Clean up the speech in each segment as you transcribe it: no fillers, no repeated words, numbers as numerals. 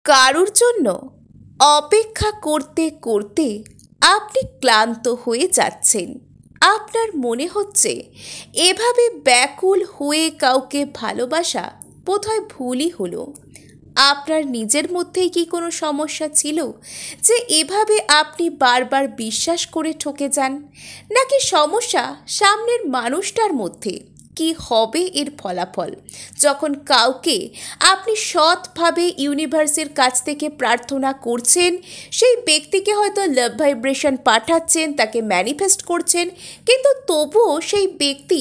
কারুর জন্য অপেক্ষা করতে করতে আপনি ক্লান্ত হয়ে যাচ্ছেন। আপনার মনে হচ্ছে এভাবে ব্যাকুল হয়ে কাউকে ভালোবাসা বোধহয় ভুলই হলো। আপনার নিজের মধ্যেই কি কোনো সমস্যা ছিল যে এভাবে আপনি বারবার বিশ্বাস করে ঠকে যান, নাকি সমস্যা সামনের মানুষটার মধ্যে? কি হবে এর ফলাফল যখন কাউকে আপনি সৎভাবে ইউনিভার্সের কাছ থেকে প্রার্থনা করছেন, সেই ব্যক্তিকে হয়তো লাভ ভাইব্রেশন পাঠাচ্ছেন, তাকে ম্যানিফেস্ট করছেন, কিন্তু তবুও সেই ব্যক্তি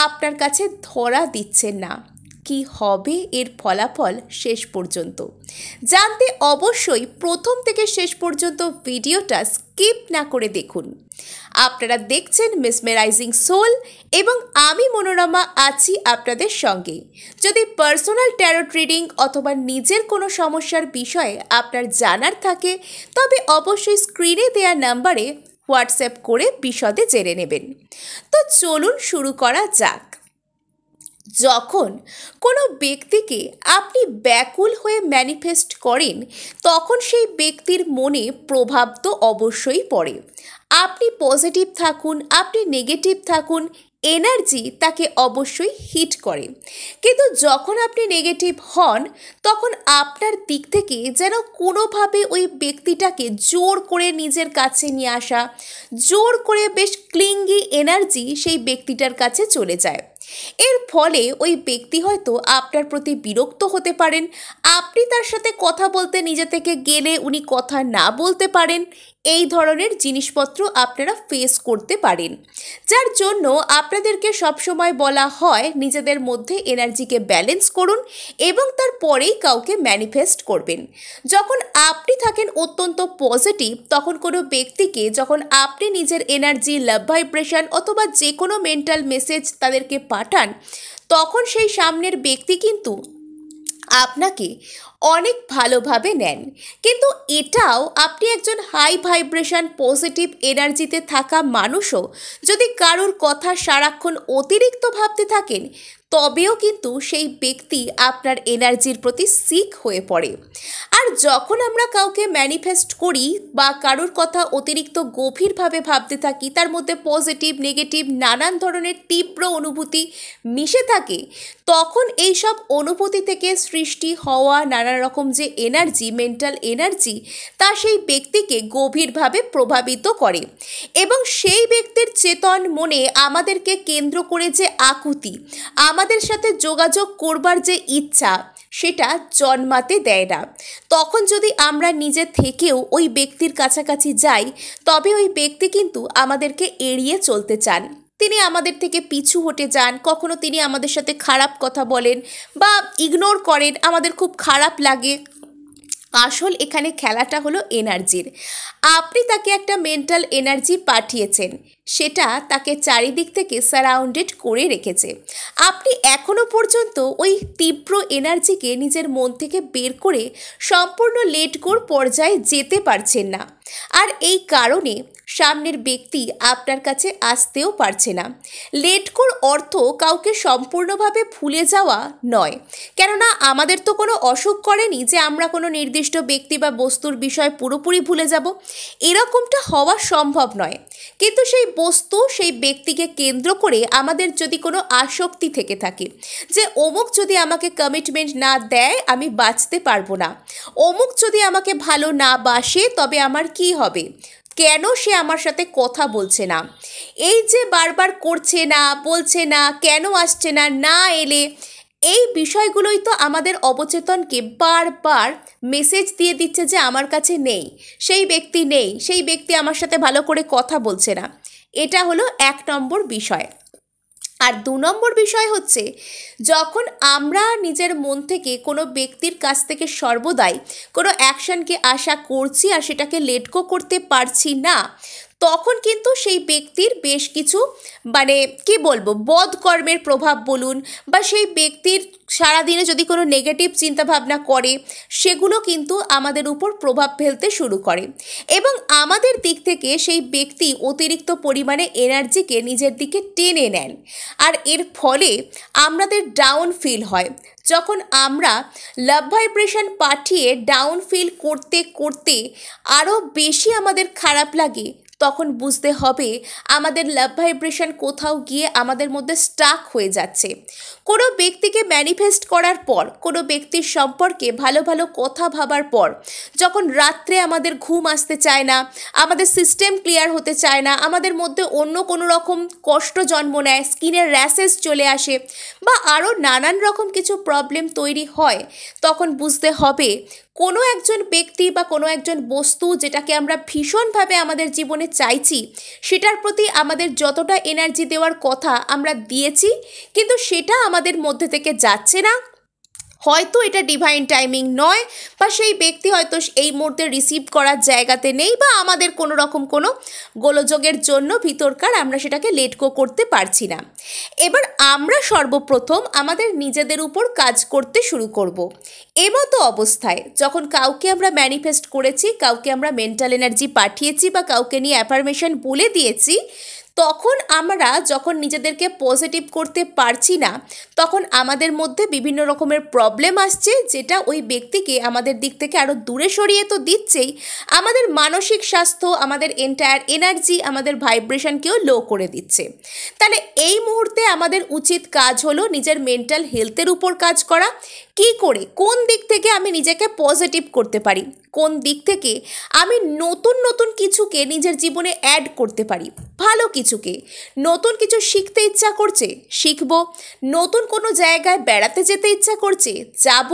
আপনার কাছে ধরা দিচ্ছেন না? কি হবে এর ফলাফল শেষ পর্যন্ত জানতে অবশ্যই প্রথম থেকে শেষ পর্যন্ত ভিডিওটা স্কিপ না করে দেখুন। আপনারা দেখছেন মেসমেরাইজিং সোল এবং আমি মনোরমা আছি আপনাদের সঙ্গে। যদি পার্সোনাল ট্যারোট রিডিং অথবা নিজের কোনো সমস্যার বিষয়ে আপনার জানার থাকে তবে অবশ্যই স্ক্রিনে দেওয়া নাম্বারে হোয়াটসঅ্যাপ করে বিশদে জেনে নেবেন। তো চলুন শুরু করা যাক। যখন কোনো ব্যক্তিকে আপনি ব্যাকুল হয়ে ম্যানিফেস্ট করেন তখন সেই ব্যক্তির মনে প্রভাব তো অবশ্যই পড়ে। আপনি পজিটিভ থাকুন, আপনি নেগেটিভ থাকুন, এনার্জি তাকে অবশ্যই হিট করে। কিন্তু যখন আপনি নেগেটিভ হন তখন আপনার দিক থেকে যেন কোনোভাবে ওই ব্যক্তিটাকে জোর করে নিজের কাছে নিয়ে আসা, জোর করে বেশ ক্লিঙ্গি এনার্জি সেই ব্যক্তিটার কাছে চলে যায়। এর ফলে ওই ব্যক্তি হয়তো আপনার প্রতি বিরক্ত হতে পারেন, আপনি তার সাথে কথা বলতে নিজে থেকে গেলে উনি কথা না বলতে পারেন। এই ধরনের জিনিসপত্র আপনারা ফেস করতে পারেন, যার জন্য আপনাদেরকে সবসময় বলা হয় নিজেদের মধ্যে এনার্জিকে ব্যালেন্স করুন এবং তারপরেই কাউকে ম্যানিফেস্ট করবেন। যখন আপনি থাকেন অত্যন্ত পজিটিভ তখন কোনো ব্যক্তিকে যখন আপনি নিজের এনার্জি, লাভ ভাইব্রেশন অথবা যে কোনো মেন্টাল মেসেজ তাদেরকে পাঠান তখন সেই সামনের ব্যক্তি কিন্তু আপনাকে অনেক ভালোভাবে নেন। কিন্তু এটাও আপনি একজন হাই ভাইব্রেশন পজিটিভ এনার্জিতে থাকা মানুষও যদি কারোর কথা সারাক্ষণ অতিরিক্ত ভাবতে থাকেন তবেও কিন্তু সেই ব্যক্তি আপনার এনার্জির প্রতি সিক হয়ে পড়ে। আর যখন আমরা কাউকে ম্যানিফেস্ট করি বা কারোর কথা অতিরিক্ত গভীরভাবে ভাবতে থাকি, তার মধ্যে পজিটিভ নেগেটিভ নানান ধরনের তীব্র অনুভূতি মিশে থাকে, তখন এই সব অনুভূতি থেকে সৃষ্টি হওয়া নানা রকম যে এনার্জি, মেন্টাল এনার্জি, তা সেই ব্যক্তিকে গভীরভাবে প্রভাবিত করে এবং সেই ব্যক্তির চেতন মনে আমাদেরকে কেন্দ্র করে যে আকুতি, আমাদের সাথে যোগাযোগ করবার যে ইচ্ছা, সেটা জন্মাতে দেয় না। তখন যদি আমরা নিজে থেকেও ওই ব্যক্তির কাছাকাছি যাই তবে ওই ব্যক্তি কিন্তু আমাদেরকে এড়িয়ে চলতে চান, তিনি আমাদের থেকে পিছু হটে যান, কখনো তিনি আমাদের সাথে খারাপ কথা বলেন বা ইগনোর করেন, আমাদের খুব খারাপ লাগে। আসল এখানে খেলাটা হলো এনার্জির। আপনি তাকে একটা মেন্টাল এনার্জি পাঠিয়েছেন, সেটা তাকে চারিদিক থেকে সারাউন্ডেড করে রেখেছে। আপনি এখনও পর্যন্ত ওই তীব্র এনার্জিকে নিজের মন থেকে বের করে সম্পূর্ণ লেট গোর পর্যায়ে যেতে পারছেন না। আর এই কারণে সামনের ব্যক্তি আপনার কাছে আসতেও পারছে না। লেট গোর অর্থ কাউকে সম্পূর্ণভাবে ভুলে যাওয়া নয়, কেননা আমাদের তো কোনো অসুখ করেনি যে আমরা কোনো নির্দিষ্ট ব্যক্তি বা বস্তুর বিষয় পুরোপুরি ভুলে যাব, এরকমটা হওয়া সম্ভব নয়। কিন্তু সেই বস্তু, সেই ব্যক্তিকে কেন্দ্র করে আমাদের যদি কোনো আসক্তি থেকে থাকে যে অমুক যদি আমাকে কমিটমেন্ট না দেয় আমি বাঁচতে পারবো না, অমুক যদি আমাকে ভালো না বাসে তবে আমার কি হবে, কেন সে আমার সাথে কথা বলছে না, এই যে বারবার করছে না, বলছে না, কেন আসছে না, না এলে, এই বিষয়গুলোই তো আমাদের অবচেতনকে বারবার মেসেজ দিয়ে দিচ্ছে যে আমার কাছে নেই, সেই ব্যক্তি নেই, সেই ব্যক্তি আমার সাথে ভালো করে কথা বলছে না। এটা হলো 1 নম্বর বিষয়। আর 2 নম্বর বিষয় হচ্ছে যখন আমরা নিজের মন থেকে কোনো ব্যক্তির কাছ থেকে সর্বদাই কোনো অ্যাকশনকে আশা করছি আর সেটাকে লেট গো করতে পারছি না, তখন কিন্তু সেই ব্যক্তির বেশ কিছু কি বলবো বদকর্মের প্রভাব বলুন বা সেই ব্যক্তির সারাদিনে যদি কোনো নেগেটিভ চিন্তাভাবনা করে সেগুলো কিন্তু আমাদের উপর প্রভাব ফেলতে শুরু করে এবং আমাদের দিক থেকে সেই ব্যক্তি অতিরিক্ত পরিমাণে এনার্জিকে নিজের দিকে টেনে নেন। আর এর ফলে আমাদের ডাউন ফিল হয়। যখন আমরা লাভ ভাইব্রেশন পাঠিয়ে ডাউন ফিল করতে করতে আরও বেশি আমাদের খারাপ লাগে, তখন বুঝতে হবে আমাদের লাভ ভাইব্রেশন কোথাও গিয়ে আমাদের মধ্যে স্টাক হয়ে যাচ্ছে। কোনো ব্যক্তিকে ম্যানিফেস্ট করার পর, কোনো ব্যক্তির সম্পর্কে ভালো ভালো কথা ভাবার পর যখন রাত্রে আমাদের ঘুম আসতে চায় না, আমাদের সিস্টেম ক্লিয়ার হতে চায় না, আমাদের মধ্যে অন্য কোনো রকম কষ্ট জন্ম নেয়, স্কিনের র্যাশেস চলে আসে বা আরও নানান রকম কিছু প্রবলেম তৈরি হয়, তখন বুঝতে হবে কোনো একজন ব্যক্তি বা কোনো একজন বস্তু যেটাকে আমরা ভীষণভাবে আমাদের জীবনে চাইছি, সেটার প্রতি আমাদের যতটা এনার্জি দেওয়ার কথা আমরা দিয়েছি, কিন্তু সেটা আমাদের মধ্যে থেকে যাচ্ছে না। হয়তো এটা ডিভাইন টাইমিং নয়, বা সেই ব্যক্তি হয়তো এই মুহূর্তে রিসিভ করার জায়গাতে নেই, বা আমাদের কোনো রকম কোনো গোলযোগের জন্য ভিতরকার আমরা সেটাকে লেট গো করতে পারছি না। এবার আমরা সর্বপ্রথম আমাদের নিজেদের উপর কাজ করতে শুরু করব। এমতো অবস্থায় যখন কাউকে আমরা ম্যানিফেস্ট করেছি, কাউকে আমরা মেন্টাল এনার্জি পাঠিয়েছি বা কাউকে নিয়ে অ্যাফার্মেশন বলে দিয়েছি, তখন আমরা যখন নিজেদেরকে পজিটিভ করতে পারছি না, তখন আমাদের মধ্যে বিভিন্ন রকমের প্রবলেম আসছে, যেটা ওই ব্যক্তিকে আমাদের দিক থেকে আরও দূরে সরিয়ে তো দিচ্ছেই, আমাদের মানসিক স্বাস্থ্য, আমাদের এন্টায়ার এনার্জি, আমাদের ভাইব্রেশনকেও লো করে দিচ্ছে। তাহলে এই মুহূর্তে আমাদের উচিত কাজ হলো নিজের মেন্টাল হেলথের উপর কাজ করা। কি করে, কোন দিক থেকে আমি নিজেকে পজিটিভ করতে পারি, কোন দিক থেকে আমি নতুন নতুন কিছুকে নিজের জীবনে অ্যাড করতে পারি, ভালো কিছুকে, নতুন কিছু শিখতে ইচ্ছা করছে শিখব, নতুন কোনো জায়গায় বেড়াতে যেতে ইচ্ছা করছে যাব,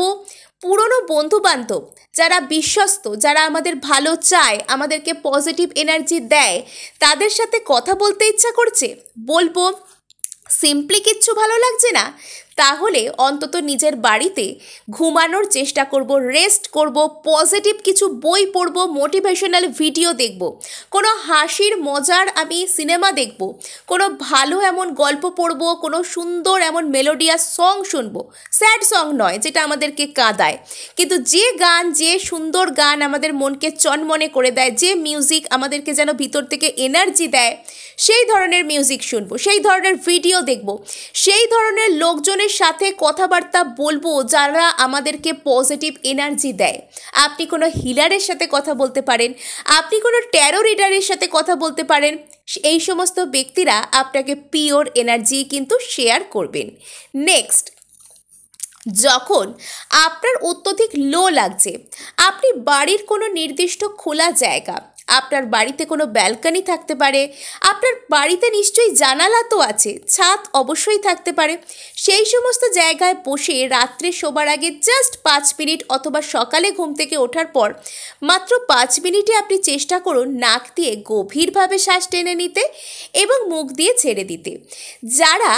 পুরনো বন্ধুবান্ধব যারা বিশ্বস্ত, যারা আমাদের ভালো চায়, আমাদেরকে পজিটিভ এনার্জি দেয়, তাদের সাথে কথা বলতে ইচ্ছা করছে বলবো। সিম্পলি কিচ্ছু ভালো লাগছে না, তাহলে অন্তত নিজের বাড়িতে ঘুমানোর চেষ্টা করব, রেস্ট করব, পজিটিভ কিছু বই পড়ব, মোটিভেশনাল ভিডিও দেখব, কোনো হাসির মজার আমি সিনেমা দেখব, কোনো ভালো এমন গল্প পড়ব, কোনো সুন্দর এমন মেলোডিয়াস সং শুনবো, স্যাড সং নয় যেটা আমাদেরকে কাঁদায়, কিন্তু যে গান, যে সুন্দর গান আমাদের মনকে চনমনে করে দেয়, যে মিউজিক আমাদেরকে যেন ভিতর থেকে এনার্জি দেয়, সেই ধরনের মিউজিক শুনবো, সেই ধরনের ভিডিও দেখব, সেই ধরনের লোকজনের সাথে কথাবার্তা বলবো যারা আমাদেরকে পজিটিভ এনার্জি দেয়। আপনি কোনো হিলারের সাথে কথা বলতে পারেন, আপনি কোনো ট্যারো রিডারের সাথে কথা বলতে পারেন, এই সমস্ত ব্যক্তিরা আপনাকে পিওর এনার্জি কিন্তু শেয়ার করবেন। নেক্সট, যখন আপনার অত্যধিক লো লাগছে, আপনি বাড়ির কোনো নির্দিষ্ট খোলা জায়গা, আপনার বাড়িতে কোনো ব্যালকনি থাকতে পারে, আপনার বাড়িতে নিশ্চয়ই জানালা তো আছে, ছাদ অবশ্যই থাকতে পারে, সেই সমস্ত জায়গায় বসে রাত্রে শোবার আগে জাস্ট 5 মিনিট অথবা সকালে ঘুম থেকে ওঠার পর মাত্র 5 মিনিটে আপনি চেষ্টা করুন নাক দিয়ে গভীরভাবে শ্বাস টেনে নিতে এবং মুখ দিয়ে ছেড়ে দিতে। যারা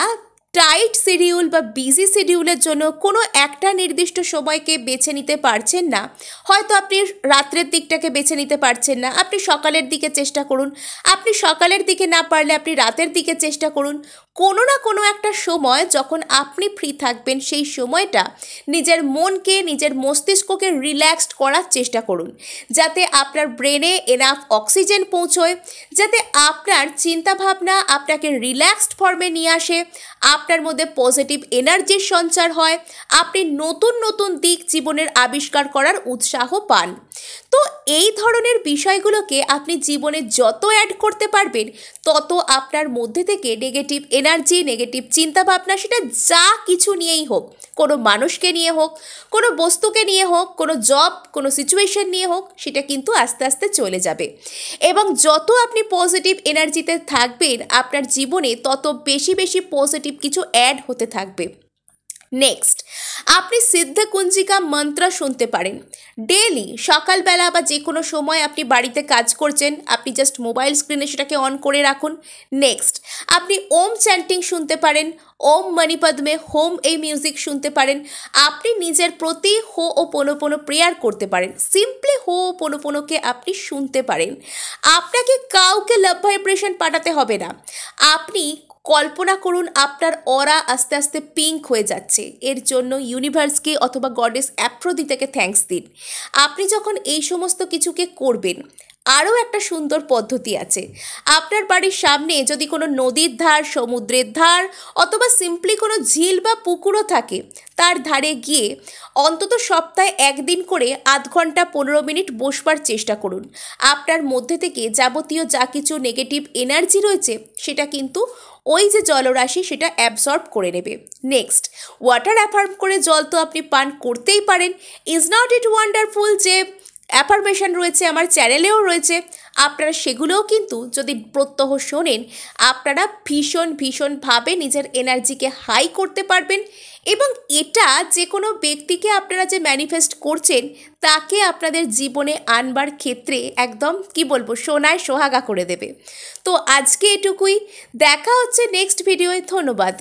টাইট শিডিউল বা বিজি শিডিউলের জন্য কোনো একটা নির্দিষ্ট সময়কে বেছে নিতে পারছেন না, হয়তো আপনি রাত্রের দিকটাকে বেছে নিতে পারছেন না, আপনি সকালের দিকে চেষ্টা করুন, আপনি সকালের দিকে না পারলে আপনি রাতের দিকে চেষ্টা করুন, কোনো না কোনো একটা সময় যখন আপনি ফ্রি থাকবেন, সেই সময়টা নিজের মনকে, নিজের মস্তিষ্ককে রিল্যাক্সড করার চেষ্টা করুন, যাতে আপনার ব্রেনে এনাফ অক্সিজেন পৌঁছয়, যাতে আপনার চিন্তাভাবনা আপনাকে রিল্যাক্সড ফর্মে নিয়ে আসে, আপনার মধ্যে পজিটিভ এনার্জির সঞ্চার হয়, আপনি নতুন নতুন দিক জীবনের আবিষ্কার করার উৎসাহ পান। তো এই ধরনের বিষয়গুলোকে আপনি জীবনে যত অ্যাড করতে পারবেন, তত আপনার মধ্যে থেকে নেগেটিভ এনার্জি, নেগেটিভ চিন্তাভাবনা, সেটা যা কিছু নিয়েই হোক, কোনো মানুষকে নিয়ে হোক, কোনো বস্তুকে নিয়ে হোক, কোনো জব, কোনো সিচুয়েশন নিয়ে হোক, সেটা কিন্তু আস্তে আস্তে চলে যাবে। এবং যত আপনি পজিটিভ এনার্জিতে থাকবেন, আপনার জীবনে তত বেশি বেশি পজিটিভ কিছু অ্যাড হতে থাকবে। নেক্সট, আপনি সিদ্ধ কুঞ্জিকা মন্ত্র শুনতে পারেন ডেলি সকালবেলা বা যে কোনো সময় আপনি বাড়িতে কাজ করছেন, আপনি জাস্ট মোবাইল স্ক্রিনে সেটাকে অন করে রাখুন। নেক্সট, আপনি ওম চ্যান্টিং শুনতে পারেন, ওম মণিপদ্মে হোম এই মিউজিক শুনতে পারেন, আপনি নিজের প্রতি হো ও পোনোপোনো প্রেয়ার করতে পারেন, সিম্পলি হো ও পোনোপোনোকে আপনি শুনতে পারেন। আপনাকে কাউকে লাভ ভাইব্রেশন পাঠাতে হবে না, আপনি কল্পনা করুন আপনার অরা আস্তে আস্তে পিঙ্ক হয়ে যাচ্ছে, এর জন্য ইউনিভার্সকে অথবা গডেস অ্যাফ্রোদিতেকে থ্যাঙ্কস দিন। আপনি যখন এই সমস্ত কিছুকে করবেন, আরও একটা সুন্দর পদ্ধতি আছে। আপনার বাড়ির সামনে যদি কোনো নদীর ধার, সমুদ্রের ধার অথবা সিম্পলি কোনো ঝিল বা পুকুরও থাকে, তার ধারে গিয়ে অন্তত সপ্তাহে একদিন করে ০.৫ ঘন্টা ১৫ মিনিট বসবার চেষ্টা করুন। আপনার মধ্যে থেকে যাবতীয় যা কিছু নেগেটিভ এনার্জি রয়েছে সেটা কিন্তু ওই যে জলরাশি সেটা অ্যাবসর্ব করে নেবে। নেক্সট, ওয়াটার অ্যাফার্ম করে জল তো আপনি পান করতেই পারেন। ইজ নট ইট ওয়ান্ডারফুল যে অ্যাফার্মেশন রয়েছে আমার চ্যানেলেও রয়েছে, আপনারা সেগুলোও কিন্তু যদি প্রত্যহ শোনেন, আপনারা ভীষণভাবে নিজের এনার্জিকে হাই করতে পারবেন এবং এটা যে কোনো ব্যক্তিকে আপনারা যে ম্যানিফেস্ট করছেন তাকে আপনাদের জীবনে আনবার ক্ষেত্রে একদম কি বলবো সোনায় সোহাগা করে দেবে। তো আজকে এটুকুই, দেখা হচ্ছে নেক্সট ভিডিওয়ে। ধন্যবাদ।